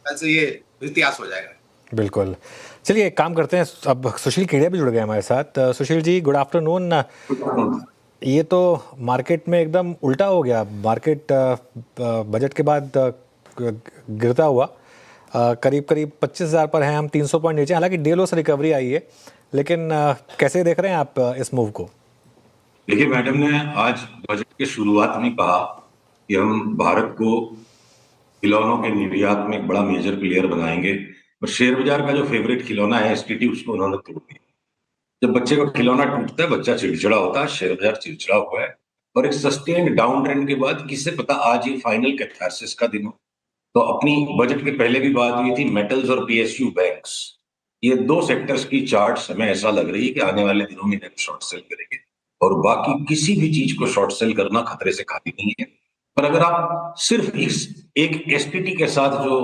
कल से ये इतिहास हो जाएगा। बिल्कुल। चलिए एक काम करते हैं, अब सुशील केडिया भी जुड़ गए हमारे साथ। Sushil ji, good afternoon. ये तो मार्केट में एकदम उल्टा हो गया। मार्केट बजट के बाद गिरता हुआ करीब करीब 25,000 पर हैं हम, 300 पॉइंट नीचे। हालांकि डेलो से रिकवरी आई है, लेकिन कैसे देख रहे हैं आप इस मूव को? देखिए, मैडम ने आज बजट के शुरुआत में कहा कि हम भारत को खिलौनों के निर्यात में एक बड़ा मेजर प्लेयर बनाएंगे, और शेयर बाजार का जो फेवरेट खिलौना है एसटीटी, उसको उन्होंने तोड़ दिया। जब बच्चे का खिलौना टूटता है, बच्चा चिड़चिड़ा होता है, शेयर बाजार चिड़चिड़ा हुआ है। और एक सस्टेन्ड डाउन ट्रेंड के बाद किसे पता आज ये फाइनल कैथारसिस का दिन हो। तो अपनी बजट के पहले भी बात हुई थी, मेटल्स और पीएसयू बैंक्स, ये दो सेक्टर्स की चार्ट्स हमें ऐसा लग रही है कि आने वाले दिनों में शॉर्ट सेल करेंगे, और बाकी किसी भी चीज को शॉर्ट सेल करना खतरे से खाली नहीं है। पर अगर आप सिर्फ इस एक एसटीटी के साथ जो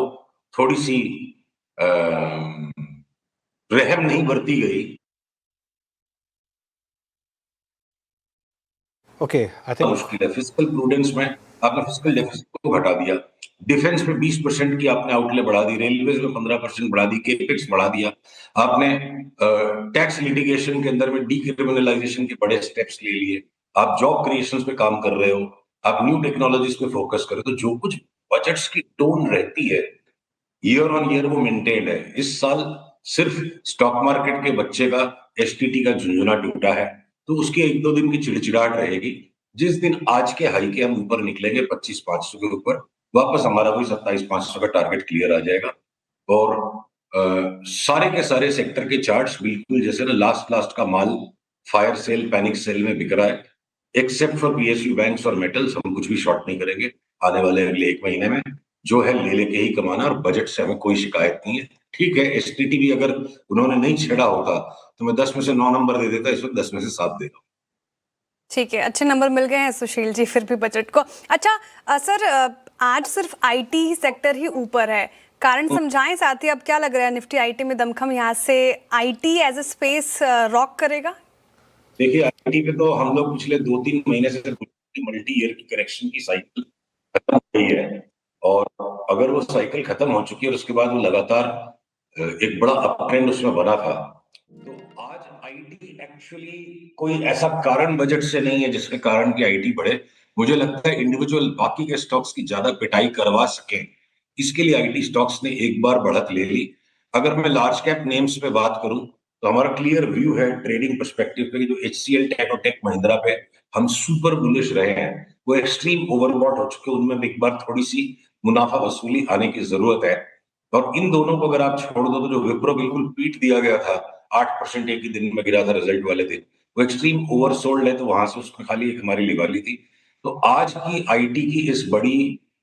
थोड़ी सी रहम नहीं बरती गई, ओके, आई थिंक मुश्किल है। फिजिकल प्रूडेंस में आपने फिजिकल डेफिसिट को घटा दिया, डिफेंस में 20% की आपने आउटले बढ़ा दी, रेलवेज में 15% बढ़ा दी, केपेक्स बढ़ा दिया आपने, टैक्स लिटिगेशन के अंदर में डीक्रिमिनलाइजेशन के बड़े स्टेप्स ले लिए, आप जॉब क्रिएशन पे काम कर रहे हो, आप न्यू टेक्नोलॉजीज पे फोकस कर रहे हो। तो जो कुछ बजट्स की टोन रहती है ईयर ऑन ईयर, वो मेंटेन्ड है। इस साल सिर्फ स्टॉक मार्केट के बच्चे का एसटीटी का झुंझुना टूटा है, तो उसकी एक दो दिन की चिड़चिड़ाहट रहेगी। जिस दिन आज के हाई के हम ऊपर निकलेंगे 25,500 के ऊपर, वापस हमारा वही 27,500 का टारगेट क्लियर आ जाएगा। और सारे के सारे सेक्टर के चार्ट्स बिल्कुल जैसे ना लास्ट लास्ट का माल फायर सेल पैनिक सेल में बिक रहा है। एक्सेप्ट फॉर पीएसयू बैंक्स और मेटल्स, हम कुछ भी शॉर्ट नहीं करेंगे आने वाले अगले एक महीने में। जो है ले लेके ही कमाना, और बजट से हमें कोई शिकायत नहीं है। ठीक है, एसटीटी भी अगर उन्होंने नहीं छेड़ा होता तो मैं 10 में से 9 नंबर दे देता, इस वक्त 10 में से 7 दे रहा। ठीक है, अच्छे नंबर मिल गए हैं सुशील जी फिर भी बजट को। अच्छा सर, आज सिर्फ आईटी सेक्टर ही ऊपर है, कारण समझाएं साथ ही। अब क्या लग रहा है, निफ्टी आईटी में दमखम यहाँ से IT as a space rock करेगा? देखिए, आईटी पे तो हम लोग पिछले 2-3 महीने से मल्टी ईयर की करेक्शन की साइकिल खत्म हो गई है, और अगर वो साइकिल खत्म हो चुकी है और उसके बाद वो लगातार एक बड़ा अप ट्रेंड उसमें बना था, तो आज आईटी एक्चुअली कोई ऐसा कारण बजट से नहीं है जिसके कारण की आईटी बढ़े। मुझे लगता है इंडिविजुअल बाकी के स्टॉक्स की ज्यादा पिटाई करवा सके, इसके लिए आईटी स्टॉक्स ने एक बार बढ़त ले ली। अगर मैं लार्ज कैप नेम्स पे बात करूं, तो हमारा क्लियर व्यू है ट्रेडिंग पर्सपेक्टिव पे कि जो एचसीएल, टेक्नोटेक, महिंद्रा पे हम सुपर बुलिश रहे हैं, वो एक्सट्रीम ओवरबॉट हो चुके हैं। उनमें भी एक बार थोड़ी सी मुनाफा वसूली आने की जरूरत है। और इन दोनों को अगर आप छोड़ दो, तो जो विप्रो बिल्कुल पीट दिया गया था, 8% एक ही दिन में गिरा था रिजल्ट वाले दिन, वो एक्सट्रीम ओवरसोल्ड है, तो वहां से उसमें खाली एक हमारी लिवाली थी। तो आज की आईटी की इस बड़ी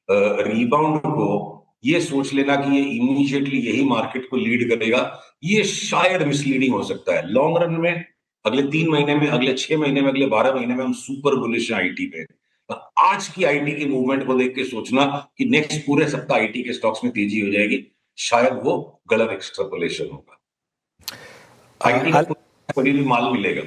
रीबाउंड को ये सोच लेना कि ये इमीडिएटली यही मार्केट को लीड करेगा, ये शायद मिसलीडिंग हो सकता है। लॉन्ग रन में अगले 3 महीने में, अगले 6 महीने में, अगले 12 महीने में हम सुपर बुलिश हैं आईटी पे। और आज की आईटी की मूवमेंट को देख के सोचना कि नेक्स्ट पूरे सप्ताह आईटी के स्टॉक्स में तेजी हो जाएगी, शायद वो गलत एक्सट्रापोलेशन होगा। आईटी में कोई भी माल मिलेगा।